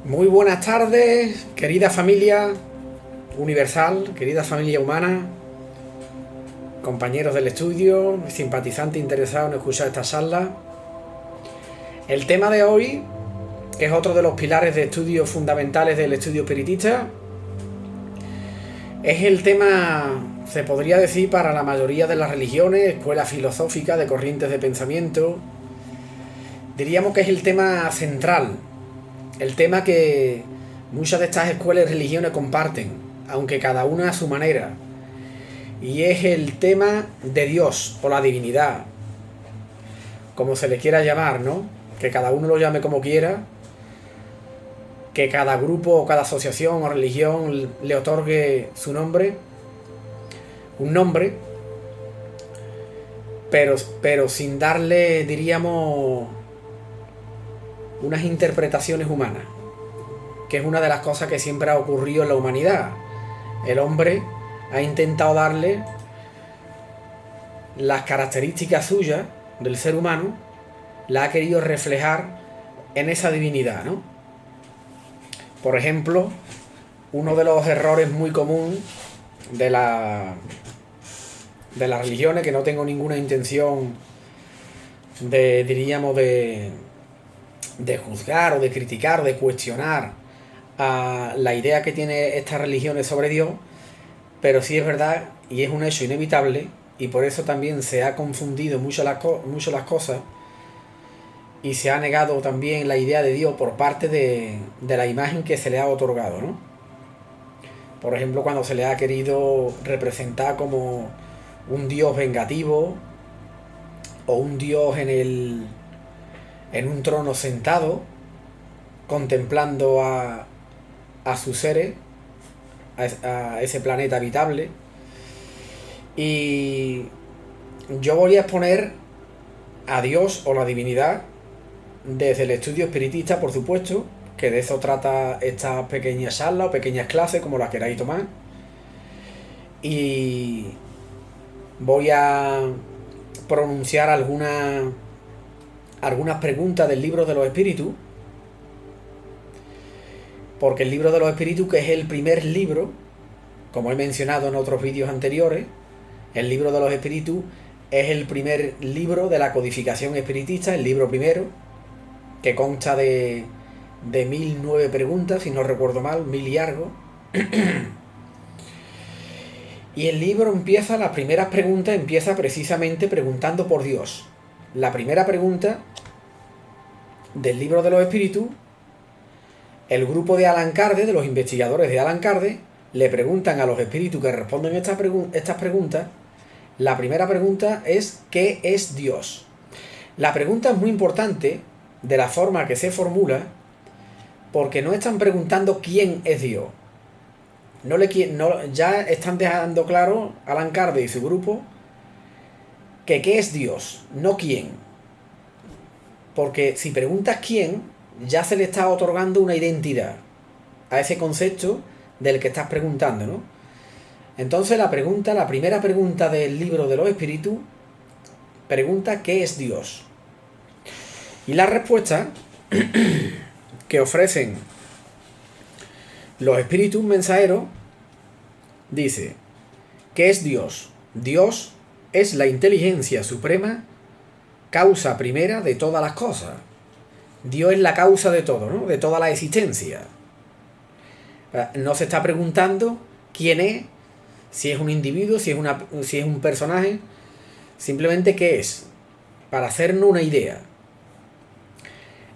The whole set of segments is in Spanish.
Muy buenas tardes, querida familia universal, querida familia humana, compañeros del estudio, simpatizantes interesados en escuchar esta charla. El tema de hoy, que es otro de los pilares de estudios fundamentales del estudio espiritista, es el tema, se podría decir, para la mayoría de las religiones, escuelas filosóficas, de corrientes de pensamiento. Diríamos que es el tema central, el tema que muchas de estas escuelas y religiones comparten, aunque cada una a su manera. Y es el tema de Dios o la divinidad, como se le quiera llamar, ¿no? Que cada uno lo llame como quiera, que cada grupo o cada asociación o religión le otorgue su nombre, un nombre, pero sin darle, diríamos, unas interpretaciones humanas, que es una de las cosas que siempre ha ocurrido en la humanidad. El hombre ha intentado darle las características suyas del ser humano, la ha querido reflejar en esa divinidad, ¿no? Por ejemplo, uno de los errores muy común de las religiones, que no tengo ninguna intención de, diríamos, de juzgar o de criticar o de cuestionar a la idea que tiene estas religiones sobre Dios, pero sí es verdad y es un hecho inevitable, y por eso también se ha confundido mucho las cosas y se ha negado también la idea de Dios por parte de la imagen que se le ha otorgado, ¿no? Por ejemplo, cuando se le ha querido representar como un Dios vengativo o un Dios en un trono sentado, contemplando a sus seres, a ese planeta habitable. Y yo voy a exponer a Dios o la divinidad desde el estudio espiritista, por supuesto, que de eso trata estas pequeñas charlas o pequeñas clases, como las queráis tomar. Y voy a pronunciar algunas preguntas del libro de los espíritus, porque el libro de los espíritus, que es el primer libro, como he mencionado en otros vídeos anteriores, el libro de los espíritus es el primer libro de la codificación espiritista, el libro primero, que consta de 1009 preguntas, si no recuerdo mal, 1000 y algo. Y el libro empieza, las primeras preguntas, empieza precisamente preguntando por Dios. La primera pregunta del libro de los espíritus, el grupo de Allan Kardec, de los investigadores de Allan Kardec, le preguntan a los espíritus que responden estas preguntas. La primera pregunta es: ¿qué es Dios? La pregunta es muy importante de la forma que se formula, porque no están preguntando quién es Dios. Ya están dejando claro Allan Kardec y su grupo que qué es Dios, no quién. Porque si preguntas quién, ya se le está otorgando una identidad a ese concepto del que estás preguntando, ¿no? Entonces la primera pregunta del libro de los espíritus, pregunta ¿qué es Dios? Y la respuesta que ofrecen los espíritus mensajeros dice: ¿qué es Dios? Dios es la inteligencia suprema, causa primera de todas las cosas. Dios es la causa de todo, ¿no? De toda la existencia. No se está preguntando quién es, si es un individuo, si es un personaje, simplemente qué es, para hacernos una idea.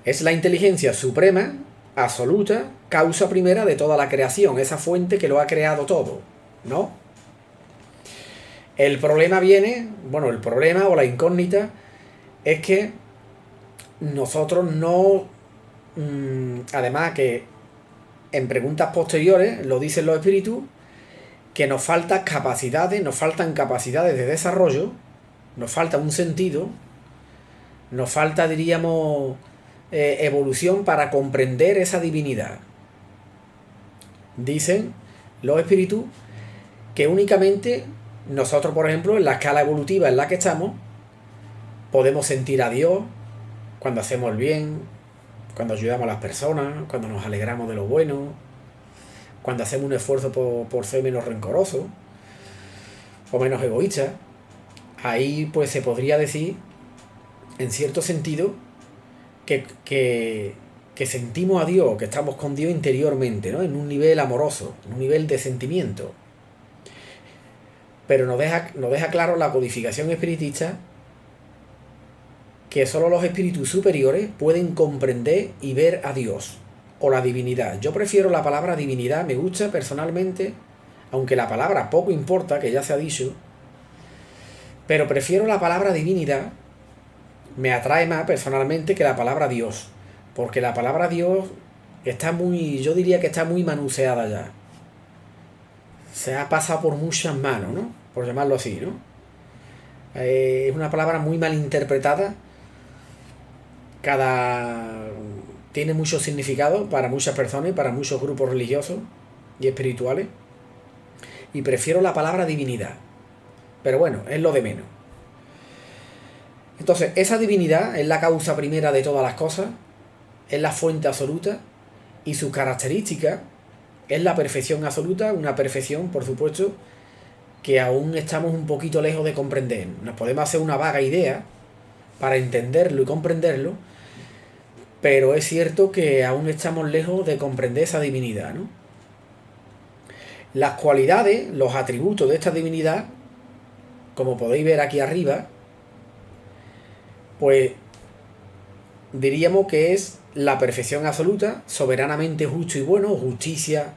Es la inteligencia suprema, absoluta, causa primera de toda la creación, esa fuente que lo ha creado todo, ¿no? El problema o la incógnita es que nosotros no, además que en preguntas posteriores lo dicen los espíritus, que nos faltan capacidades de desarrollo, nos falta un sentido, nos falta, diríamos, evolución para comprender esa divinidad. Dicen los espíritus que únicamente nosotros, por ejemplo, en la escala evolutiva en la que estamos, podemos sentir a Dios cuando hacemos el bien, cuando ayudamos a las personas, cuando nos alegramos de lo bueno, cuando hacemos un esfuerzo por ser menos rencorosos o menos egoístas. Ahí pues se podría decir, en cierto sentido, que sentimos a Dios, que estamos con Dios interiormente, ¿no? En un nivel amoroso, en un nivel de sentimiento. Pero nos deja claro la codificación espiritista que solo los espíritus superiores pueden comprender y ver a Dios o la divinidad. Yo prefiero la palabra divinidad, me gusta personalmente, aunque la palabra poco importa, que ya se ha dicho, pero prefiero la palabra divinidad, me atrae más personalmente que la palabra Dios, porque la palabra Dios está muy, yo diría que está muy manoseada ya. Se ha pasado por muchas manos, ¿no? Por llamarlo así, ¿no? Es una palabra muy mal interpretada. Tiene mucho significado para muchas personas y para muchos grupos religiosos y espirituales. Y prefiero la palabra divinidad. Pero bueno, es lo de menos. Entonces, esa divinidad es la causa primera de todas las cosas, es la fuente absoluta, y sus características es la perfección absoluta, una perfección, por supuesto, que aún estamos un poquito lejos de comprender. Nos podemos hacer una vaga idea para entenderlo y comprenderlo, pero es cierto que aún estamos lejos de comprender esa divinidad, ¿no? Las cualidades, los atributos de esta divinidad, como podéis ver aquí arriba, pues diríamos que es la perfección absoluta, soberanamente justo y bueno, justicia,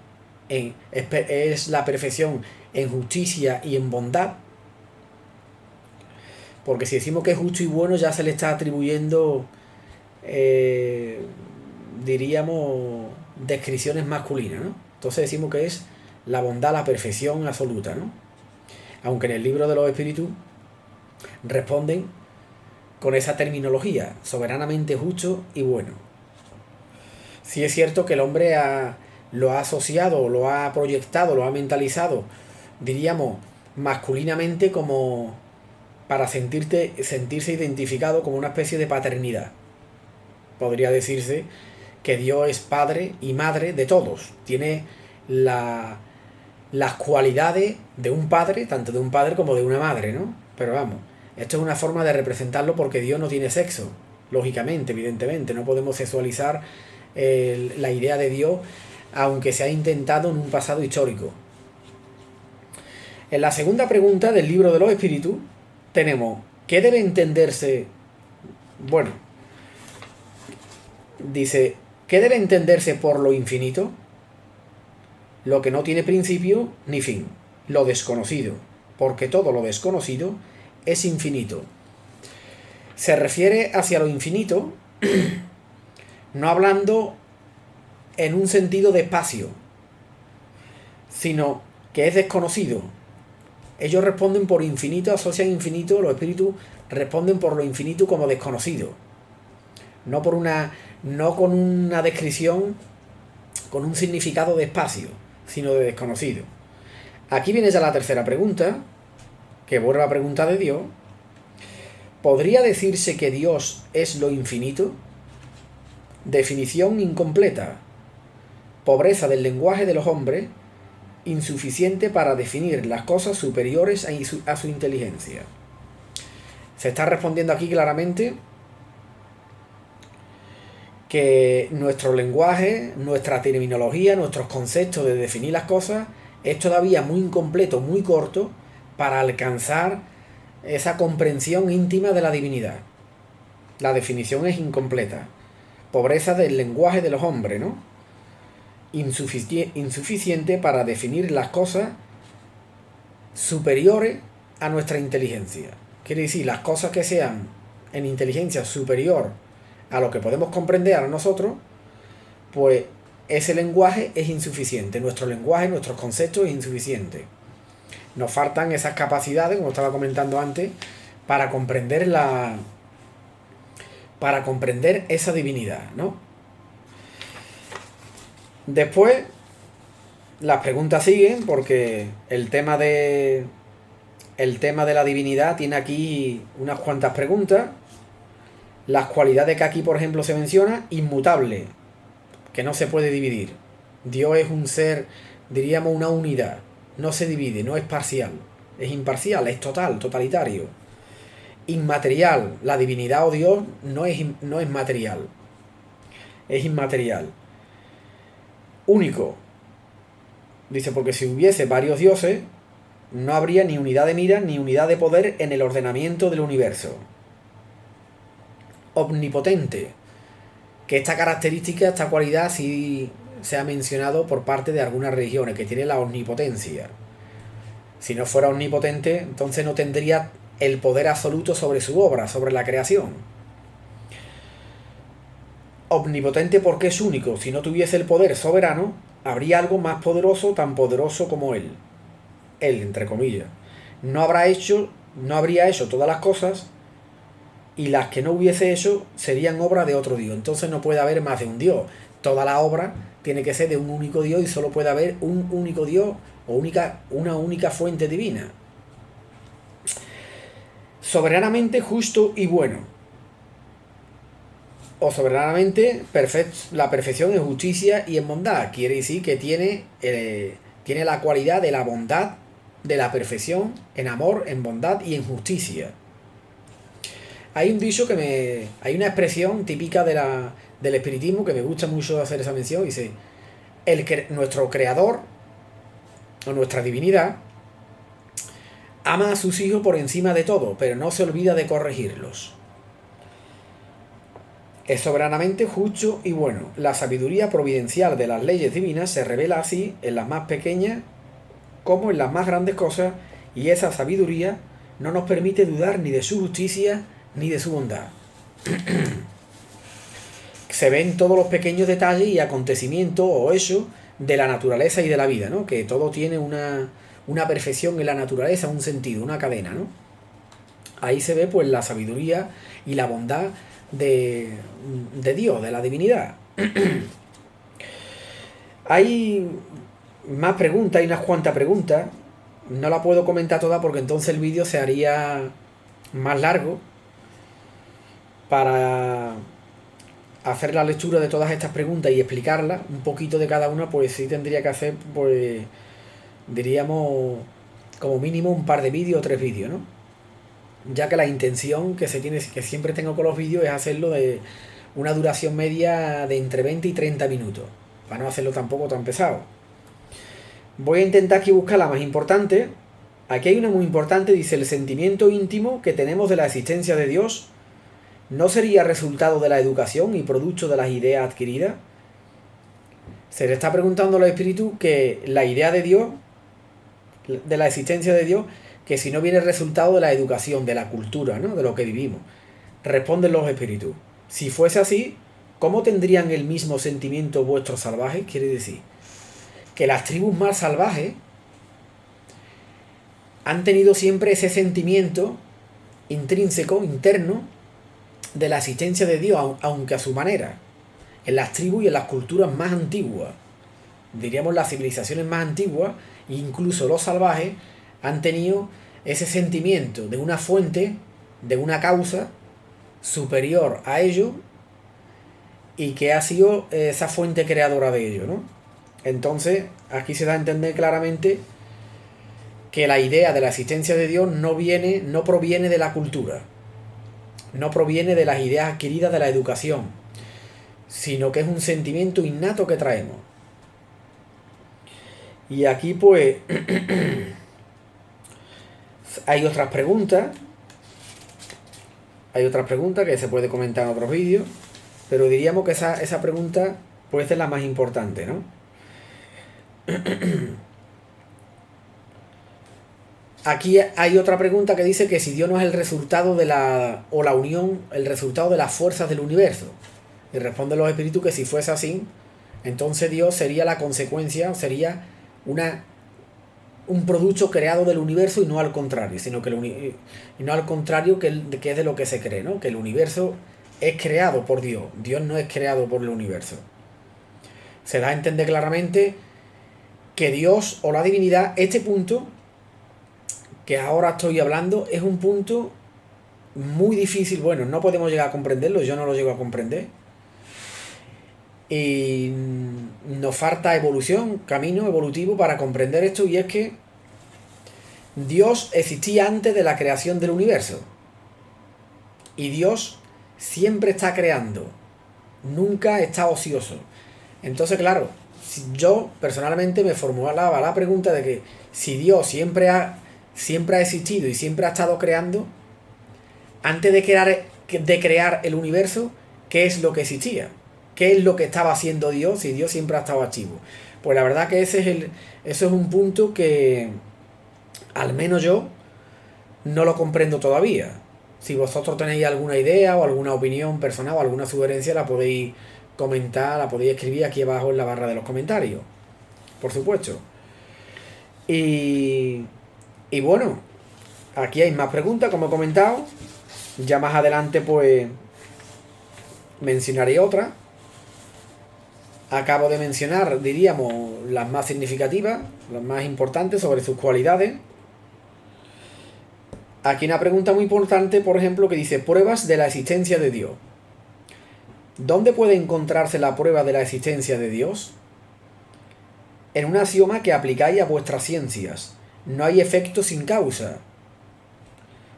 es la perfección en justicia y en bondad, porque si decimos que es justo y bueno ya se le está atribuyendo, diríamos, descripciones masculinas, ¿no? Entonces decimos que es la bondad, la perfección absoluta, ¿no? Aunque en el libro de los espíritus responden con esa terminología, soberanamente justo y bueno. Sí es cierto que el hombre lo ha asociado, lo ha proyectado, lo ha mentalizado, diríamos, masculinamente, como para sentirse identificado como una especie de paternidad. Podría decirse que Dios es padre y madre de todos. Tiene las cualidades de un padre, tanto de un padre como de una madre, ¿no? Pero vamos, esto es una forma de representarlo porque Dios no tiene sexo, lógicamente, evidentemente. No podemos sexualizar la idea de Dios, aunque se ha intentado en un pasado histórico. En la segunda pregunta del libro de los espíritus tenemos, ¿qué debe entenderse? Bueno, dice, ¿qué debe entenderse por lo infinito? Lo que no tiene principio ni fin, lo desconocido, porque todo lo desconocido es infinito. Se refiere hacia lo infinito, no hablando en un sentido de espacio, sino que es desconocido. Ellos responden por infinito, asocian infinito, los espíritus responden por lo infinito como desconocido. No con una descripción, con un significado de espacio, sino de desconocido. Aquí viene ya la tercera pregunta, que vuelve a pregunta de Dios. ¿Podría decirse que Dios es lo infinito? Definición incompleta. Pobreza del lenguaje de los hombres, insuficiente para definir las cosas superiores a su inteligencia. Se está respondiendo aquí claramente que nuestro lenguaje, nuestra terminología, nuestros conceptos de definir las cosas es todavía muy incompleto, muy corto para alcanzar esa comprensión íntima de la divinidad. La definición es incompleta. Pobreza del lenguaje de los hombres, ¿no? Insuficiente para definir las cosas superiores a nuestra inteligencia. Quiere decir, las cosas que sean en inteligencia superior a lo que podemos comprender a nosotros, pues ese lenguaje es insuficiente. Nuestro lenguaje, nuestros conceptos es insuficiente. Nos faltan esas capacidades, como estaba comentando antes, para comprender esa divinidad, ¿no? Después, las preguntas siguen porque el tema de la divinidad tiene aquí unas cuantas preguntas. Las cualidades que aquí, por ejemplo, se menciona, inmutable, que no se puede dividir. Dios es un ser, diríamos, una unidad. No se divide, no es parcial. Es imparcial, es total, totalitario. Inmaterial, la divinidad o Dios no es material. Es inmaterial. Único. Dice, porque si hubiese varios dioses, no habría ni unidad de mira ni unidad de poder en el ordenamiento del universo. Omnipotente, que esta característica, esta cualidad sí se ha mencionado por parte de algunas religiones, que tiene la omnipotencia. Si no fuera omnipotente, entonces no tendría el poder absoluto sobre su obra, sobre la creación. Omnipotente porque es único. Si no tuviese el poder soberano, habría algo más poderoso, tan poderoso como él. Él, entre comillas. No habría hecho todas las cosas, y las que no hubiese hecho serían obra de otro Dios. Entonces no puede haber más de un Dios. Toda la obra tiene que ser de un único Dios, y solo puede haber un único Dios o una única fuente divina. Soberanamente justo y bueno. O soberanamente la perfección en justicia y en bondad. Quiere decir que tiene la cualidad de la bondad, de la perfección en amor, en bondad y en justicia. Hay un dicho hay una expresión típica del espiritismo que me gusta mucho hacer esa mención. Dice, nuestro creador o nuestra divinidad ama a sus hijos por encima de todo, pero no se olvida de corregirlos. Es soberanamente justo y bueno. La sabiduría providencial de las leyes divinas se revela así en las más pequeñas como en las más grandes cosas, y esa sabiduría no nos permite dudar ni de su justicia ni de su bondad. Se ven todos los pequeños detalles y acontecimientos o hechos de la naturaleza y de la vida, ¿no? Que todo tiene una perfección en la naturaleza, un sentido, una cadena, ¿no? Ahí se ve pues la sabiduría y la bondad de Dios, de la divinidad. Hay más preguntas, hay unas cuantas preguntas. No la puedo comentar todas porque entonces el vídeo se haría más largo. Para hacer la lectura de todas estas preguntas y explicarlas, un poquito de cada una, pues sí tendría que hacer, pues, diríamos, como mínimo un par de vídeos o 3 vídeos, ¿no? Ya que la intención que siempre tengo con los vídeos es hacerlo de una duración media de entre 20 y 30 minutos, para no hacerlo tampoco tan pesado. Voy a intentar aquí buscar la más importante. Aquí hay una muy importante, dice: el sentimiento íntimo que tenemos de la existencia de Dios ¿no sería resultado de la educación y producto de las ideas adquiridas? Se le está preguntando a los espíritus que la idea de Dios, de la existencia de Dios, que si no viene resultado de la educación, de la cultura, ¿no? De lo que vivimos. Responden los espíritus: si fuese así, ¿cómo tendrían el mismo sentimiento vuestros salvajes? Quiere decir que las tribus más salvajes han tenido siempre ese sentimiento intrínseco, interno, de la existencia de Dios, aunque a su manera. En las tribus y en las culturas más antiguas, diríamos las civilizaciones más antiguas, incluso los salvajes, han tenido ese sentimiento de una fuente, de una causa superior a ellos, y que ha sido esa fuente creadora de ellos, ¿no? Entonces, aquí se da a entender claramente que la idea de la existencia de Dios no proviene de la cultura, no proviene de las ideas adquiridas de la educación, sino que es un sentimiento innato que traemos. Y aquí pues hay otras preguntas que se puede comentar en otros vídeos, pero diríamos que esa pregunta puede ser la más importante, ¿no? Aquí hay otra pregunta que dice que si Dios no es el resultado de la unión, el resultado de las fuerzas del universo. Y responden los espíritus que si fuese así, entonces Dios sería la consecuencia, sería un producto creado del universo, y no al contrario, sino que que es de lo que se cree, ¿no? Que el universo es creado por Dios. Dios no es creado por el universo. Se da a entender claramente que Dios o la divinidad, este punto que ahora estoy hablando, es un punto muy difícil, bueno, no podemos llegar a comprenderlo, yo no lo llego a comprender. Y nos falta evolución, camino evolutivo para comprender esto, y es que Dios existía antes de la creación del universo. Y Dios siempre está creando, nunca está ocioso. Entonces, claro, yo personalmente me formulaba la pregunta de que si Dios siempre ha existido y siempre ha estado creando, antes de crear el universo, ¿qué es lo que existía? ¿Qué es lo que estaba haciendo Dios si Dios siempre ha estado activo? Pues la verdad que eso es un punto que al menos yo no lo comprendo todavía. Si vosotros tenéis alguna idea o alguna opinión personal o alguna sugerencia, la podéis comentar, la podéis escribir aquí abajo en la barra de los comentarios, por supuesto. Y bueno, aquí hay más preguntas, como he comentado. Ya más adelante pues mencionaré otras. Acabo de mencionar, diríamos, las más significativas, las más importantes sobre sus cualidades. Aquí una pregunta muy importante, por ejemplo, que dice: pruebas de la existencia de Dios. ¿Dónde puede encontrarse la prueba de la existencia de Dios? En un axioma que aplicáis a vuestras ciencias. No hay efecto sin causa.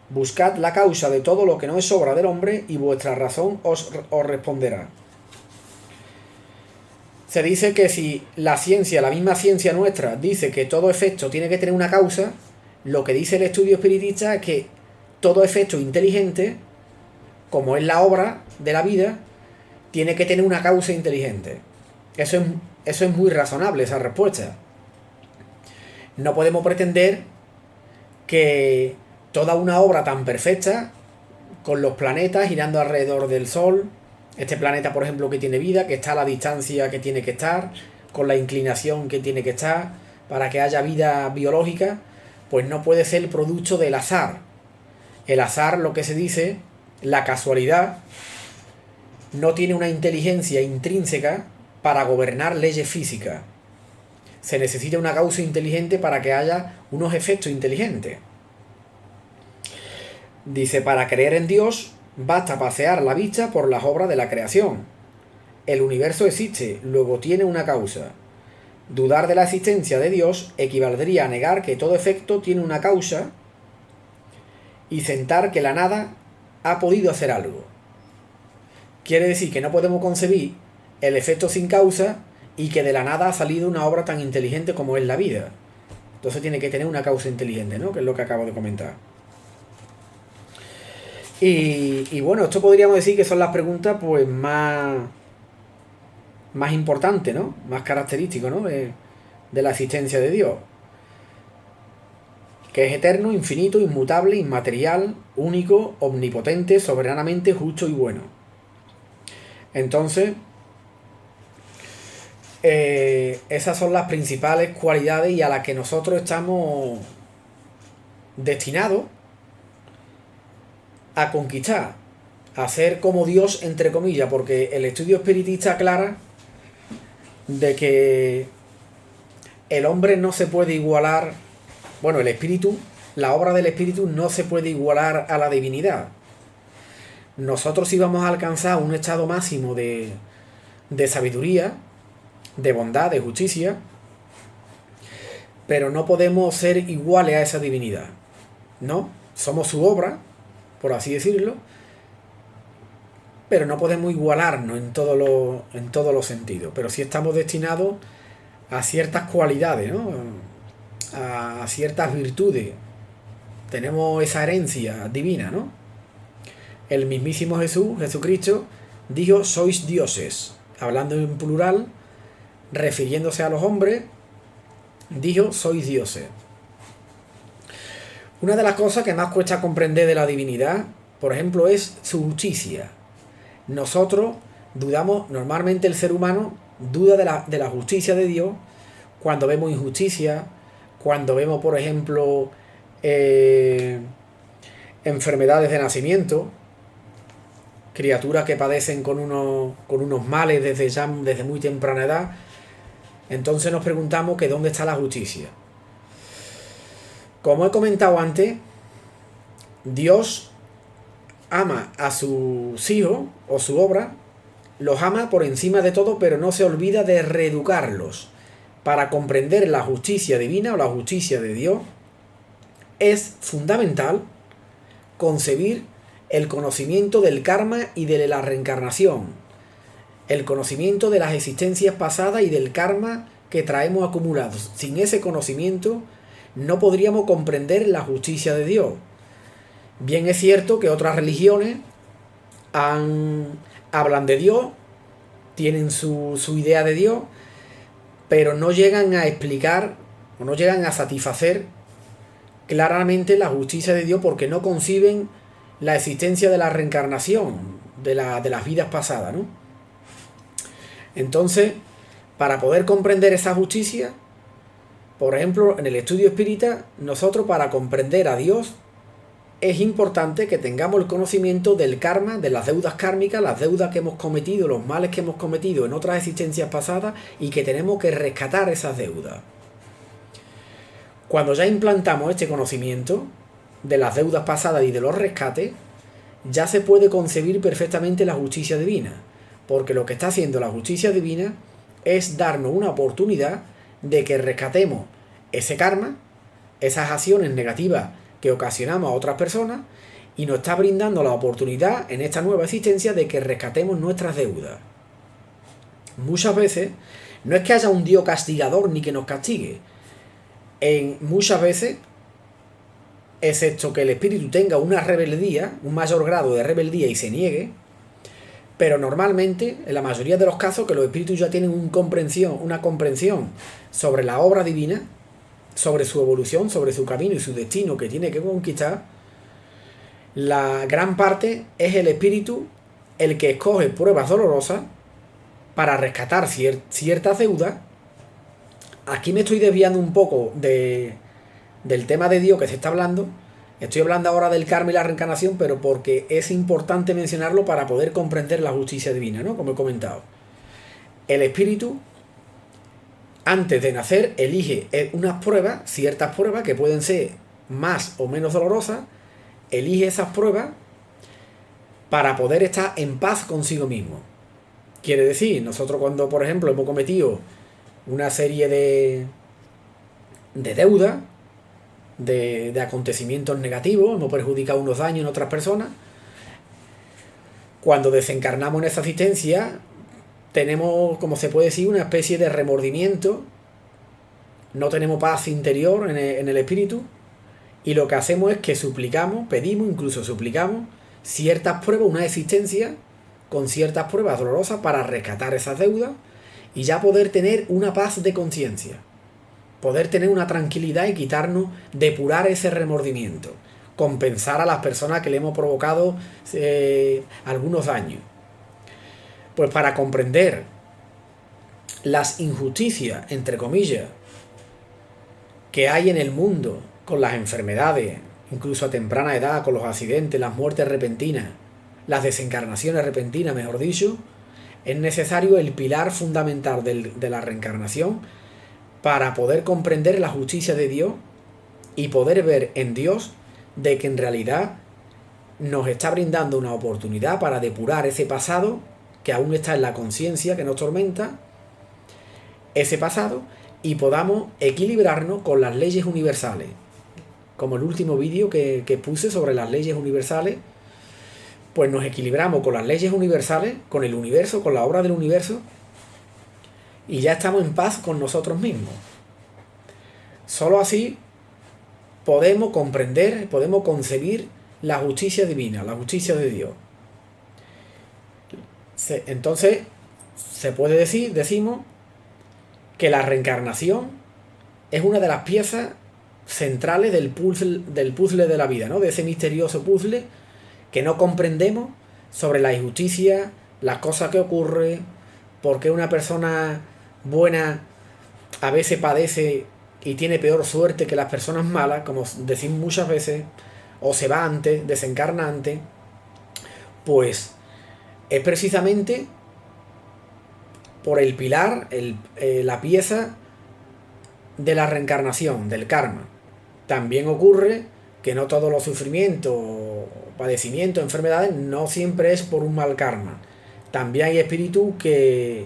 Buscad la causa de todo lo que no es obra del hombre y vuestra razón os responderá. Se dice que si la ciencia, la misma ciencia nuestra, dice que todo efecto tiene que tener una causa, lo que dice el estudio espiritista es que todo efecto inteligente, como es la obra de la vida, tiene que tener una causa inteligente. Eso es muy razonable, esa respuesta. No podemos pretender que toda una obra tan perfecta, con los planetas girando alrededor del Sol, este planeta, por ejemplo, que tiene vida, que está a la distancia que tiene que estar, con la inclinación que tiene que estar, para que haya vida biológica, pues no puede ser el producto del azar. El azar, lo que se dice, la casualidad, no tiene una inteligencia intrínseca para gobernar leyes físicas. Se necesita una causa inteligente para que haya unos efectos inteligentes. Dice: para creer en Dios basta pasear la vista por las obras de la creación. El universo existe, luego tiene una causa. Dudar de la existencia de Dios equivaldría a negar que todo efecto tiene una causa y sentar que la nada ha podido hacer algo. Quiere decir que no podemos concebir el efecto sin causa y que de la nada ha salido una obra tan inteligente como es la vida. Entonces tiene que tener una causa inteligente, ¿no? Que es lo que acabo de comentar. Y bueno, esto podríamos decir que son las preguntas pues más importantes, ¿no? Más características, ¿no? De la existencia de Dios. Que es eterno, infinito, inmutable, inmaterial, único, omnipotente, soberanamente justo y bueno. Entonces, esas son las principales cualidades y a las que nosotros estamos destinados a conquistar, a ser como Dios, entre comillas, porque el estudio espiritista aclara de que el hombre no se puede igualar, bueno, el espíritu, la obra del espíritu no se puede igualar a la divinidad. Nosotros sí vamos a alcanzar un estado máximo de sabiduría, de bondad, de justicia, pero no podemos ser iguales a esa divinidad, ¿no? Somos su obra, por así decirlo, pero no podemos igualarnos en todos los sentidos, pero sí estamos destinados a ciertas cualidades, ¿no? A ciertas virtudes. Tenemos esa herencia divina, ¿no? El mismísimo Jesucristo, dijo: sois dioses. Hablando en plural, refiriéndose a los hombres, dijo: sois dioses. Una de las cosas que más cuesta comprender de la divinidad, por ejemplo, es su justicia. Nosotros dudamos, normalmente el ser humano duda de la justicia de Dios cuando vemos injusticia, cuando vemos, por ejemplo, enfermedades de nacimiento, criaturas que padecen con unos males desde muy temprana edad. Entonces nos preguntamos que ¿dónde está la justicia? Como he comentado antes, Dios ama a sus hijos o su obra, los ama por encima de todo, pero no se olvida de reeducarlos. Para comprender la justicia divina o la justicia de Dios, es fundamental concebir el conocimiento del karma y de la reencarnación, el conocimiento de las existencias pasadas y del karma que traemos acumulados. Sin ese conocimiento no podríamos comprender la justicia de Dios. Bien es cierto que otras religiones hablan de Dios, tienen su idea de Dios, pero no llegan a explicar o no llegan a satisfacer claramente la justicia de Dios, porque no conciben la existencia de la reencarnación, de las vidas pasadas, ¿no? Entonces, para poder comprender esa justicia, por ejemplo, en el estudio espírita, nosotros, para comprender a Dios, es importante que tengamos el conocimiento del karma, de las deudas kármicas, las deudas que hemos cometido, los males que hemos cometido en otras existencias pasadas, y que tenemos que rescatar esas deudas. Cuando ya implantamos este conocimiento de las deudas pasadas y de los rescates, ya se puede concebir perfectamente la justicia divina, porque lo que está haciendo la justicia divina es darnos una oportunidad de que rescatemos ese karma, esas acciones negativas que ocasionamos a otras personas, y nos está brindando la oportunidad en esta nueva existencia de que rescatemos nuestras deudas. Muchas veces no es que haya un Dios castigador ni que nos castigue. Muchas veces, excepto que el espíritu tenga una rebeldía, un mayor grado de rebeldía y se niegue, pero normalmente, en la mayoría de los casos, que los espíritus ya tienen una comprensión sobre la obra divina, sobre su evolución, sobre su camino y su destino que tiene que conquistar, la gran parte es el espíritu el que escoge pruebas dolorosas para rescatar ciertas deudas. Aquí me estoy desviando un poco del tema de Dios que se está hablando. Estoy hablando ahora del karma y la reencarnación, pero porque es importante mencionarlo para poder comprender la justicia divina, ¿no? Como he comentado. El espíritu, antes de nacer, elige unas pruebas, ciertas pruebas que pueden ser más o menos dolorosas, elige esas pruebas para poder estar en paz consigo mismo. Quiere decir, nosotros cuando, por ejemplo, hemos cometido una serie de deudas, de acontecimientos negativos, hemos perjudicado unos daños en otras personas, cuando desencarnamos en esa existencia, tenemos, como se puede decir, una especie de remordimiento, no tenemos paz interior en el espíritu, y lo que hacemos es que pedimos, incluso suplicamos ciertas pruebas, una existencia con ciertas pruebas dolorosas para rescatar esas deudas y ya poder tener una paz de conciencia, poder tener una tranquilidad y quitarnos, depurar ese remordimiento, compensar a las personas que le hemos provocado algunos daños. Pues para comprender las injusticias, entre comillas, que hay en el mundo con las enfermedades, incluso a temprana edad, con los accidentes, las muertes repentinas, las desencarnaciones repentinas, mejor dicho, es necesario el pilar fundamental de la reencarnación para poder comprender la justicia de Dios y poder ver en Dios de que en realidad nos está brindando una oportunidad para depurar ese pasado que aún está en la conciencia, que nos tormenta, ese pasado, y podamos equilibrarnos con las leyes universales. Como el último vídeo que puse sobre las leyes universales, pues nos equilibramos con las leyes universales, con el universo, con la obra del universo, y ya estamos en paz con nosotros mismos. Solo así podemos comprender, podemos concebir la justicia divina, la justicia de Dios. Entonces, se puede decimos, que la reencarnación es una de las piezas centrales del puzzle de la vida, ¿no? De ese misterioso puzzle que no comprendemos sobre la injusticia, las cosas que ocurren, por qué una persona buena a veces padece y tiene peor suerte que las personas malas, como decimos muchas veces, o se va antes, desencarna antes. Pues es precisamente por el pilar, la pieza de la reencarnación, del karma. También ocurre que no todos los sufrimientos padecimientos, enfermedades, no siempre es por un mal karma. También hay espíritus que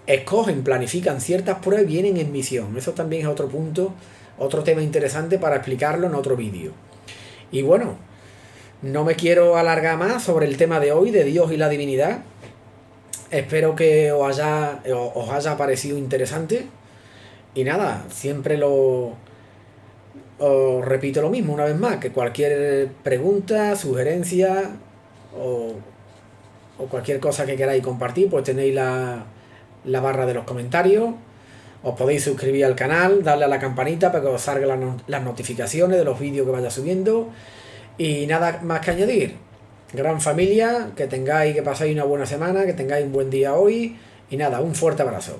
escogen, planifican ciertas pruebas y vienen en misión. Eso también es otro punto, otro tema interesante para explicarlo en otro vídeo. Y bueno, no me quiero alargar más sobre el tema de hoy, de Dios y la divinidad. Espero que os haya parecido interesante. Y nada, siempre os repito lo mismo una vez más, que cualquier pregunta, sugerencia o cualquier cosa que queráis compartir, pues tenéis la barra de los comentarios. Os podéis suscribir al canal, darle a la campanita para que os salgan las notificaciones de los vídeos que vaya subiendo. Y nada más que añadir. Gran familia, que paséis una buena semana, que tengáis un buen día hoy. Y nada, un fuerte abrazo.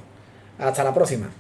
Hasta la próxima.